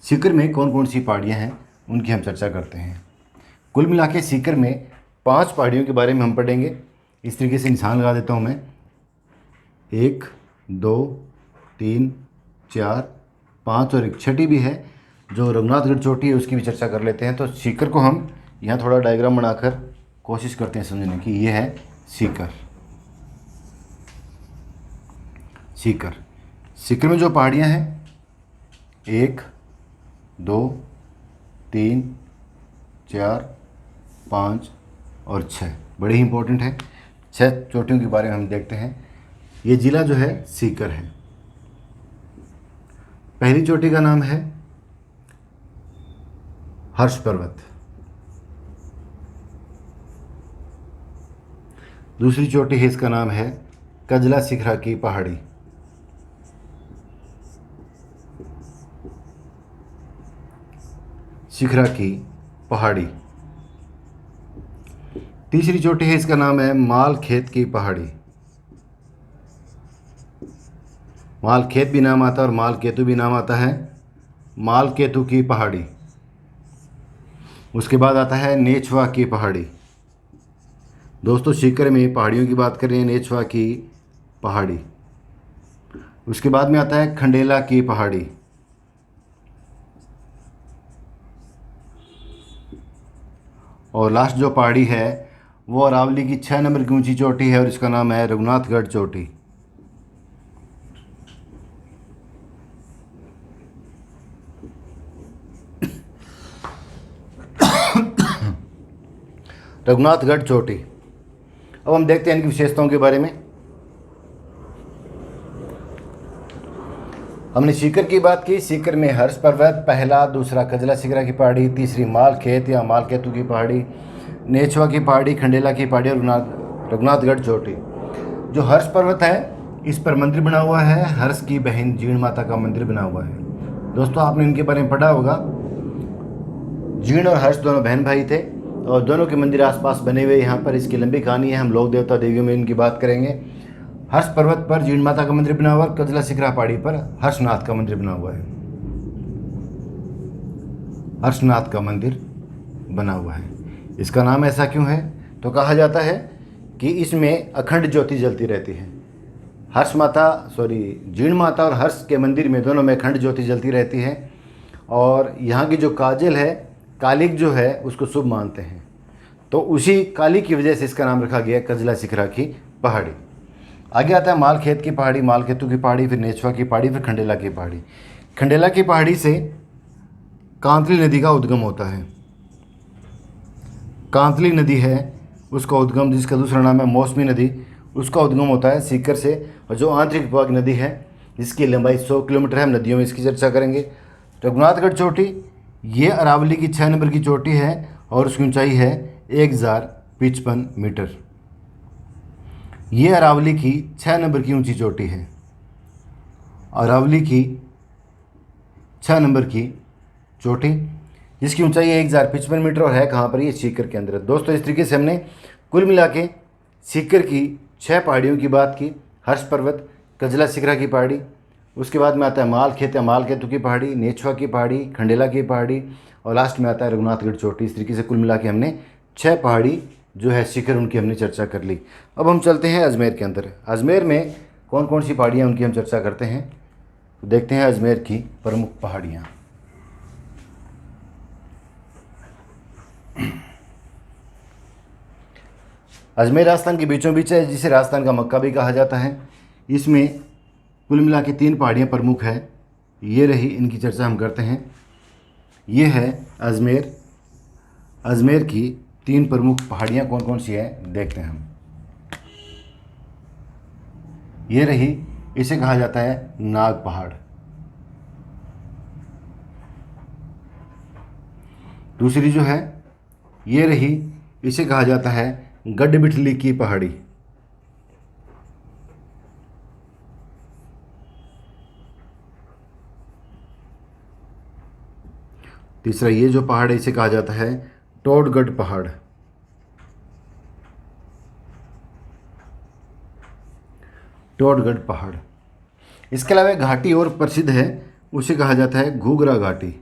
सीकर में कौन कौन सी पहाड़ियाँ हैं उनकी हम चर्चा करते हैं। कुल मिला के सीकर में 5 पहाड़ियों के बारे में हम पढ़ेंगे। इस तरीके से निशान लगा देता हूँ मैं, 1 2 3 4 5 और एक छठी भी है जो रघुनाथगढ़ चोटी है, उसकी भी चर्चा कर लेते हैं। तो सीकर को हम यहाँ थोड़ा डायग्राम बनाकर कोशिश करते हैं समझने की। ये है सीकर। सीकर सीकर में जो पहाड़ियाँ हैं 1 2 3 4 5 और 6 बड़े ही इंपॉर्टेंट है। 6 चोटियों के बारे में हम देखते हैं। ये ज़िला जो है सीकर है। पहली चोटी का नाम है हर्ष पर्वत। दूसरी चोटी है, इसका नाम है कजला शिखरा की पहाड़ी। शिखरा की पहाड़ी। तीसरी चोटी है, इसका नाम है माल खेत की पहाड़ी। माल खेत भी नाम आता है और माल केतु भी नाम आता है, माल केतु की पहाड़ी। उसके बाद आता है नेछवा की पहाड़ी। दोस्तों सीकर में पहाड़ियों की बात कर रहे हैं, नेछवा की पहाड़ी। उसके बाद में आता है खंडेला की पहाड़ी। और लास्ट जो पहाड़ी है वो अरावली की 6 नंबर की ऊंची चोटी है और इसका नाम है रघुनाथगढ़ चोटी। रघुनाथगढ़ चोटी। अब हम देखते हैं इनकी विशेषताओं के बारे में। हमने सीकर की बात की। सीकर में हर्ष पर्वत, पहला, दूसरा कजला शिखरा की पहाड़ी, तीसरी माल खेत या माल केतु की पहाड़ी, नेछवा की पहाड़ी, खंडेला की पहाड़ी और रघुनाथगढ़ चोटी। जो हर्ष पर्वत है इस पर मंदिर बना हुआ है, हर्ष की बहन जीण माता का मंदिर बना हुआ है। दोस्तों आपने इनके बारे में पढ़ा होगा। जीण और हर्ष दोनों बहन भाई थे और दोनों के मंदिर आसपास बने हुए यहाँ पर। इसकी लंबी कहानी है, हम लोक देवता देवियों में इनकी बात करेंगे। हर्ष पर्वत पर जीण माता का मंदिर बना हुआ है, कजला शिखरा पहाड़ी पर हर्षनाथ का मंदिर बना हुआ है। हर्षनाथ का मंदिर बना हुआ है। इसका नाम ऐसा क्यों है? तो कहा जाता है कि इसमें अखंड ज्योति जलती रहती है। जीण माता और हर्ष के मंदिर में दोनों में अखंड ज्योति जलती रहती है। और यहाँ की जो काजल है, कालिक जो है, उसको शुभ मानते हैं। तो उसी काली की वजह से इसका नाम रखा गया कजला शिखरा की पहाड़ी। आगे आता है माल खेत की पहाड़ी, माल केतु की पहाड़ी, फिर नेछवा की पहाड़ी, फिर खंडेला की पहाड़ी। खंडेला की पहाड़ी से कांतली नदी का उद्गम होता है। कांतली नदी है उसका उद्गम, जिसका दूसरा नाम है मौसमी नदी, उसका उद्गम होता है सीकर से। और जो आंतरिक भाग नदी है जिसकी लंबाई 100 किलोमीटर है, हम नदियों में इसकी चर्चा करेंगे। रघुनाथगढ़ चोटी ये अरावली की 6 नंबर की चोटी है और उसकी ऊंचाई है 1055 मीटर। ये अरावली की 6 नंबर की ऊंची चोटी है। अरावली की 6 नंबर की चोटी जिसकी ऊंचाई है 1055 मीटर और है कहाँ पर? ये सीकर के अंदर। दोस्तों इस तरीके से हमने कुल मिला के सीकर की 6 पहाड़ियों की बात की। हर्ष पर्वत, कजला शिखरा की पहाड़ी, उसके बाद में आता है माल खेत या माल केतु की पहाड़ी, नेछवा की पहाड़ी, खंडेला की पहाड़ी और लास्ट में आता है रघुनाथगढ़ चोटी। इस तरीके से कुल मिला के हमने 6 पहाड़ी जो है शिखर उनकी हमने चर्चा कर ली। अब हम चलते हैं अजमेर के अंदर। अजमेर में कौन कौन सी पहाड़ियाँ उनकी हम चर्चा करते हैं, तो देखते हैं अजमेर की प्रमुख पहाड़ियाँ। अजमेर राजस्थान के बीचों बीच है, जिसे राजस्थान का मक्का भी कहा जाता है। इसमें कुल मिला के 3 पहाड़ियाँ प्रमुख है। ये रही, इनकी चर्चा हम करते हैं। ये है अजमेर। अजमेर की 3 प्रमुख पहाड़ियाँ कौन कौन सी हैं देखते हैं हम। ये रही, इसे कहा जाता है नाग पहाड़। दूसरी जो है ये रही, इसे कहा जाता है गढ़बिठली की पहाड़ी। तीसरा ये जो पहाड़ है इसे कहा जाता है टोडगढ़ पहाड़। टोडगढ़ पहाड़। इसके अलावा घाटी और प्रसिद्ध है, उसे कहा जाता है घूघरा घाटी।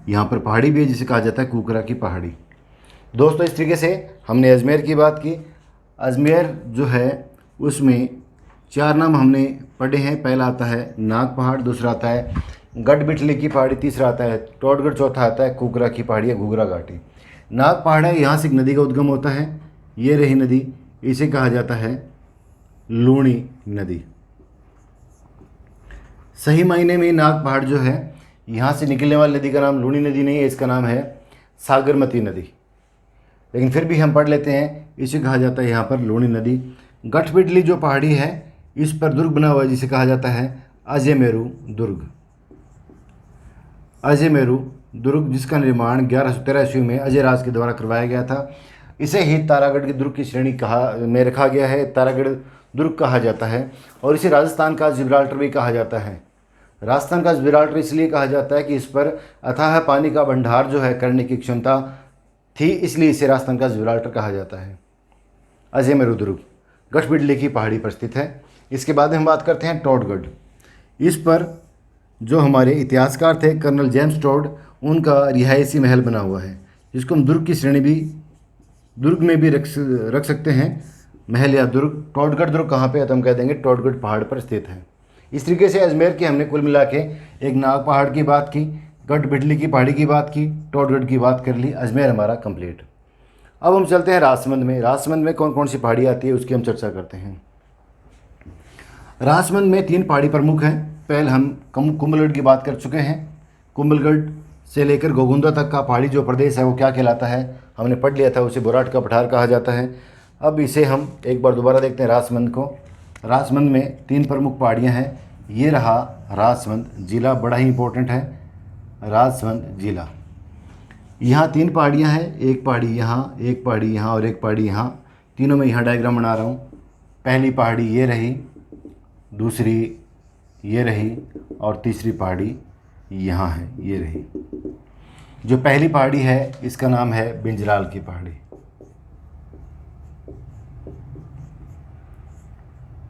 यहाँ पर पहाड़ी भी है जिसे कहा जाता है कुकरा की पहाड़ी। दोस्तों इस तरीके से हमने अजमेर की बात की। अजमेर जो है उसमें 4 नाम हमने पढ़े हैं। पहला आता है नाग पहाड़, दूसरा आता है गढ़बिठली की पहाड़ी, तीसरा आता है टोडगढ़, चौथा आता है कुकरा की पहाड़ी या घूघरा घाटी। नाग पहाड़ है, यहाँ से एक नदी का उद्गम होता है। ये रही नदी, इसे कहा जाता है लूणी नदी। सही मायने में नाग पहाड़ जो है यहाँ से निकलने वाली नदी का नाम लूणी नदी नहीं है, इसका नाम है सागरमती नदी। लेकिन फिर भी हम पढ़ लेते हैं, इसे कहा जाता है यहाँ पर लूणी नदी। गढ़बिठली जो पहाड़ी है इस पर दुर्ग बना हुआ है जिसे कहा जाता है अजयमेरु दुर्ग। अजयमेरु दुर्ग जिसका निर्माण 1113 ईस्वी में अजय राज के द्वारा करवाया गया था। इसे ही तारागढ़ के दुर्ग की श्रेणी में रखा गया है। तारागढ़ दुर्ग कहा जाता है और इसे राजस्थान का जिब्राल्टर भी कहा जाता है। राजस्थान का जिब्राल्टर इसलिए कहा जाता है कि इस पर अथाह पानी का भंडार जो है करने की क्षमता थी, इसलिए इसे राजस्थान का जिब्राल्टर कहा जाता है। अजयमेरू दुर्ग गढ़बिडली की पहाड़ी पर स्थित है। इसके बाद हम बात करते हैं टोडगढ़। इस पर जो हमारे इतिहासकार थे कर्नल जेम्स टोड, उनका रिहायशी महल बना हुआ है, जिसको हम दुर्ग की श्रेणी भी दुर्ग में भी रख सकते हैं। महल या दुर्ग। टोडगढ़ दुर्ग कहाँ पे है, तो हम कह देंगे टोडगढ़ पहाड़ पर स्थित है। इस तरीके से अजमेर की हमने कुल मिला के एक नाग पहाड़ की बात की, गढ़बिडली की पहाड़ी की बात की, टोडगढ़ की बात कर ली। अजमेर हमारा कंप्लीट। अब हम चलते हैं राजसमंद में। राजसमंद में कौन कौन सी पहाड़ी आती है उसकी हम चर्चा करते हैं। राजसमंद में 3 पहाड़ी प्रमुख हैं। पहले हम कुंभलगढ़ की बात कर चुके हैं। कुंभलगढ़ से लेकर गोगुंदा तक का पहाड़ी जो प्रदेश है वो क्या कहलाता है, हमने पढ़ लिया था, उसे बोराट का पठार कहा जाता है। अब इसे हम एक बार दोबारा देखते हैं राजसमंद को। राजसमंद में 3 प्रमुख पहाड़ियाँ हैं। ये रहा राजसमंद जिला, बड़ा ही इंपॉर्टेंट है राजसमंद जिला। यहाँ 3 पहाड़ियाँ हैं, एक पहाड़ी यहाँ, एक पहाड़ी यहाँ और एक पहाड़ी यहाँ। तीनों में यहाँ डायग्राम बना रहा हूँ। पहली पहाड़ी ये रही, दूसरी ये रही और तीसरी पहाड़ी यहाँ है, ये रही। जो पहली पहाड़ी है इसका नाम है बिंजराल की पहाड़ी।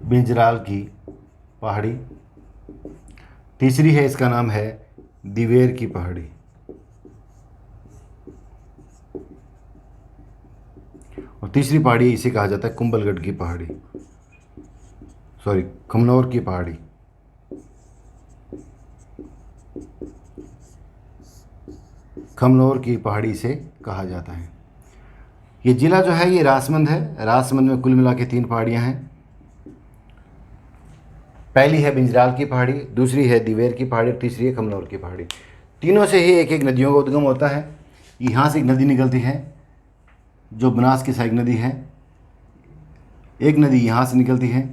बिंजराल की पहाड़ी। तीसरी है, इसका नाम है दिवेर की पहाड़ी। और तीसरी पहाड़ी इसे कहा जाता है कुंभलगढ़ की पहाड़ी, सॉरी खमनौर की पहाड़ी। खमनौर की पहाड़ी से कहा जाता है। ये ज़िला जो है ये राजसमंद है। राजसमंद में कुल मिला के 3 पहाड़ियाँ हैं। पहली है बिंजराल की पहाड़ी, दूसरी है दिवेर की पहाड़ी और तीसरी है खमनौर की पहाड़ी। तीनों से ही एक एक नदियों का उद्गम होता है। यहाँ से एक नदी निकलती है जो बनास की सहायक नदी है। एक नदी यहाँ से निकलती है,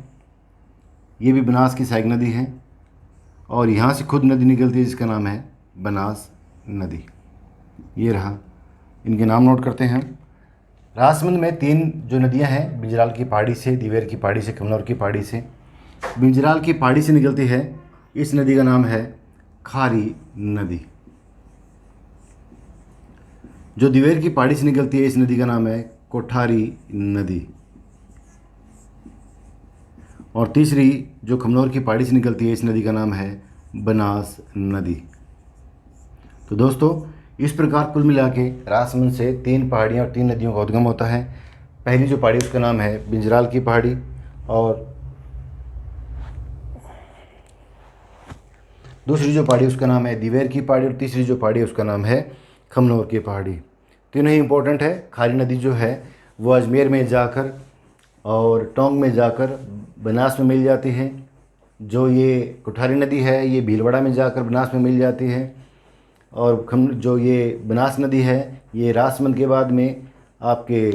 ये भी बनास की सहायक नदी है। और यहाँ से खुद नदी निकलती है जिसका नाम है बनास नदी। ये रहा, इनके नाम नोट करते हैं। राजसमंद में 3 जो नदियाँ हैं, बिंजराल की पहाड़ी से, दिवेर की पहाड़ी से, खमनौर की पहाड़ी से। बिंजराल की पहाड़ी से निकलती है, इस नदी का नाम है खारी नदी। जो दिवेर की पहाड़ी से निकलती है, इस नदी का नाम है कोठारी नदी। और तीसरी जो खमनौर की पहाड़ी से निकलती है, इस नदी का नाम है बनास नदी। तो दोस्तों, इस प्रकार कुल मिला के राजसमंद से 3 पहाड़ियाँ और 3 नदियों का उद्गम होता है। पहली जो पहाड़ी उसका नाम है बिंजराल की पहाड़ी, और दूसरी जो पहाड़ी उसका नाम है दिवेर की पहाड़ी, और तीसरी जो पहाड़ी उसका नाम है खमनौर की पहाड़ी। तीनों ही इंपॉर्टेंट है। खारी नदी जो है वो अजमेर में जाकर और टोंक में जाकर बनास में मिल जाती है। जो ये कोठारी नदी है ये भीलवाड़ा में जाकर बनास में मिल जाती है। और जो ये बनास नदी है ये राजसमंद के बाद में आपके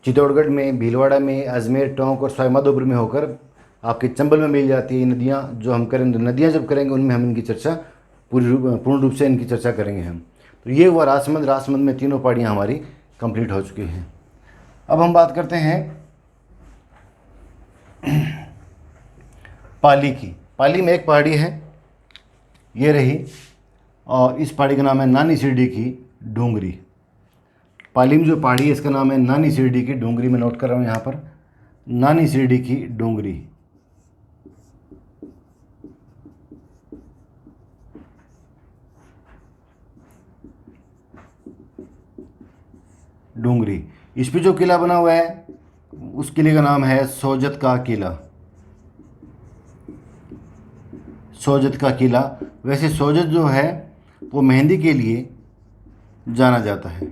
चित्तौड़गढ़ में, भीलवाड़ा में, अजमेर, टोंक और सवाई माधोपुर में होकर आपके चंबल में मिल जाती है। ये नदियाँ जो हम करेंगे, नदियाँ जब करेंगे उनमें हम इनकी चर्चा पूर्ण रूप से इनकी चर्चा करेंगे हम। तो ये हुआ राजसमंद। राजसमंद में 3 पहाड़ियाँ हमारी कंप्लीट हो चुकी हैं। अब हम बात करते हैं पाली की। पाली में एक पहाड़ी है, ये रही, और इस पहाड़ी का नाम है नानी शिरडी की डूंगरी। पाली में जो पहाड़ी है इसका नाम है नानी शिरडी की डूंगरी। मैं नोट कर रहा हूँ यहाँ पर, नानी शिरडी की डूंगरी। डूंगरी। इस पे जो किला बना हुआ है उस किले का नाम है सोजत का किला। सोजत का किला। वैसे सोजत जो है वो मेहंदी के लिए जाना जाता है,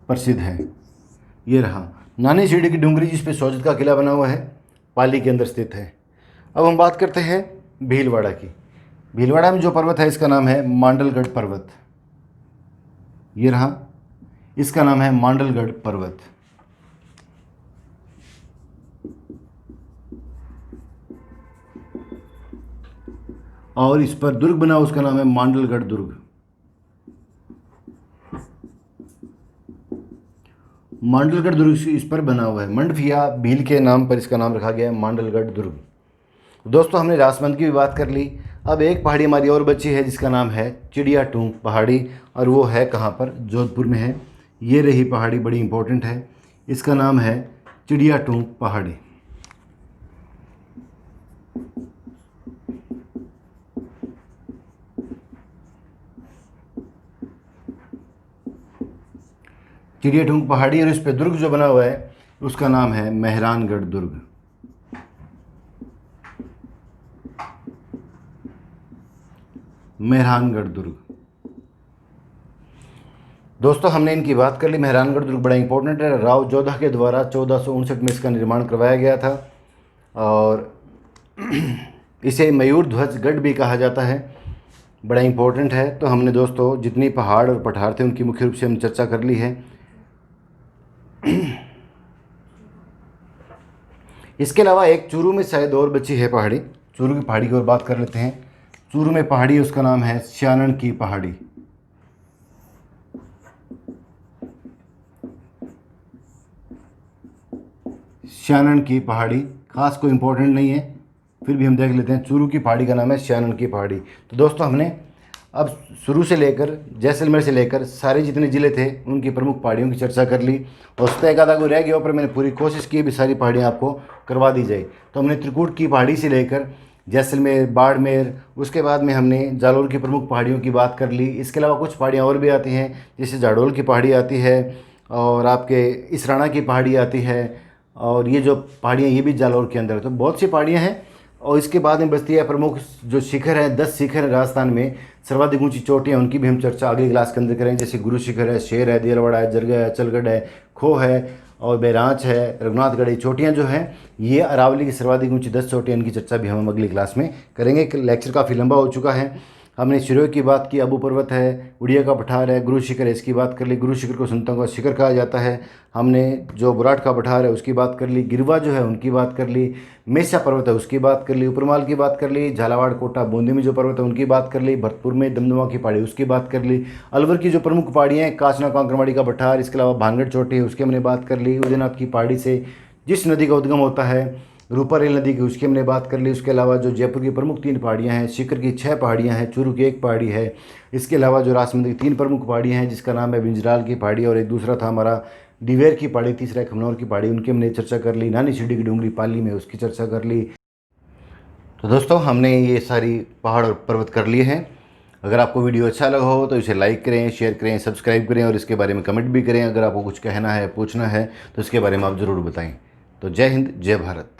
प्रसिद्ध है। ये रहा नानी शिरडी की डूंगरी, जिस पे सोजत का किला बना हुआ है, पाली के अंदर स्थित है। अब हम बात करते हैं भीलवाड़ा की। भीलवाड़ा में जो पर्वत है इसका नाम है मांडलगढ़ पर्वत। ये रहा, इसका नाम है मांडलगढ़ पर्वत। और इस पर दुर्ग बना, उसका नाम है मांडलगढ़ दुर्ग। मांडलगढ़ दुर्ग इस पर बना हुआ है। मंडफ या भील के नाम पर इसका नाम रखा गया है मांडलगढ़ दुर्ग। दोस्तों हमने राजमंद की भी बात कर ली। अब एक पहाड़ी हमारी और बची है जिसका नाम है चिड़िया टूंग पहाड़ी, और वो है कहाँ पर? जोधपुर में है। ये रही पहाड़ी, बड़ी इंपॉर्टेंट है। इसका नाम है चिड़िया टूंग पहाड़ी। चिड़िया टूंग पहाड़ी, और इस पर दुर्ग जो बना हुआ है उसका नाम है मेहरानगढ़ दुर्ग। मेहरानगढ़ दुर्ग। दोस्तों हमने इनकी बात कर ली। मेहरानगढ़ दुर्ग बड़ा इंपॉर्टेंट है। राव जोधा के द्वारा 1459 में इसका निर्माण करवाया गया था, और इसे मयूर ध्वज गढ़ भी कहा जाता है। बड़ा इंपॉर्टेंट है। तो हमने दोस्तों जितनी पहाड़ और पठार थे उनकी मुख्य रूप से हम चर्चा कर ली है। इसके अलावा एक चूरू में शायद और बची है पहाड़ी। चूरू की पहाड़ी की ओर बात कर लेते हैं। चूरू में पहाड़ी, उसका नाम है स्यानन की पहाड़ी। स्यानन की पहाड़ी खास कोई इंपॉर्टेंट नहीं है, फिर भी हम देख लेते हैं। चूरू की पहाड़ी का नाम है स्यानन की पहाड़ी। तो दोस्तों हमने अब शुरू से लेकर जैसलमेर से लेकर सारे जितने ज़िले थे उनकी प्रमुख पहाड़ियों की चर्चा कर ली, और उस पर एक आधा कोई रह गया, पर मैंने पूरी कोशिश की भी सारी पहाड़ियाँ आपको करवा दी जाए। तो हमने त्रिकूट की पहाड़ी से लेकर जैसलमेर, बाड़मेर, उसके बाद में हमने जालोर की प्रमुख पहाड़ियों की बात कर ली। इसके अलावा कुछ पहाड़ियाँ और भी आती हैं, जैसे जाडोल की पहाड़ी आती है, और आपके इसराना की पहाड़ी आती है, और ये जो पहाड़ियाँ ये भी जालौर के अंदर है। तो बहुत सी पहाड़ियाँ हैं। और इसके बाद में बस्ती है प्रमुख जो शिखर हैं, 10 शिखर हैं राजस्थान में, सर्वाधिक ऊंची चोटियाँ, उनकी भी हम चर्चा अगली क्लास के अंदर करेंगे। जैसे गुरु शिखर है, शेर है, देलवाड़ा है, जरगा है, अचलगढ़ है, खो है, और बैरांच है, रघुनाथगढ़। चोटियाँ जो हैं ये अरावली की सर्वाधिक ऊंची 10 चोटियाँ, इनकी चर्चा भी हम अगली क्लास में करेंगे। लेक्चर काफ़ी लंबा हो चुका है। हमने शिरोई की बात की, अबू पर्वत है, उड़िया का पठार है, गुरु शिखर है, इसकी बात कर ली। गुरु शिखर को संतों का शिखर कहा जाता है। हमने जो बुराट का पठार है उसकी बात कर ली, गिरवा जो है उनकी बात कर ली, मेषा पर्वत है उसकी बात कर ली, उपरमाल की बात कर ली, झालावाड़ कोटा बूंदी में जो पर्वत है उनकी बात कर ली, भरतपुर में दमदमा की पहाड़ी उसकी बात कर ली, अलवर की जो प्रमुख पहाड़ियाँ हैं, काचना कांकरवाड़ी का पठार, इसके अलावा भानगढ़ चोटी है उसकी हमने बात कर ली। उदयनाथ की पहाड़ी से जिस नदी का उद्गम होता है रूपारेल नदी की, उसकी हमने बात कर ली। उसके अलावा जो जयपुर की प्रमुख 3 पहाड़ियाँ हैं, सीकर की 6 पहाड़ियाँ हैं, चूरू की 1 पहाड़ी है। इसके अलावा जो राजसमंद की 3 प्रमुख पहाड़ियाँ हैं, जिसका नाम है बिंजराल की पहाड़ी, और एक दूसरा था हमारा डिवेर की पहाड़ी, तीसरा खमनौर की पहाड़ी, उनकी हमने चर्चा कर ली। नानी सीढ़ी की डूंगरी पाली में उसकी चर्चा कर ली। तो दोस्तों हमने ये सारी पहाड़ और पर्वत कर लिए हैं। अगर आपको वीडियो अच्छा लगा हो तो इसे लाइक करें, शेयर करें, सब्सक्राइब करें, और इसके बारे में कमेंट भी करें। अगर आपको कुछ कहना है, पूछना है, तो इसके बारे में आप ज़रूर बताएं। तो जय हिंद, जय भारत।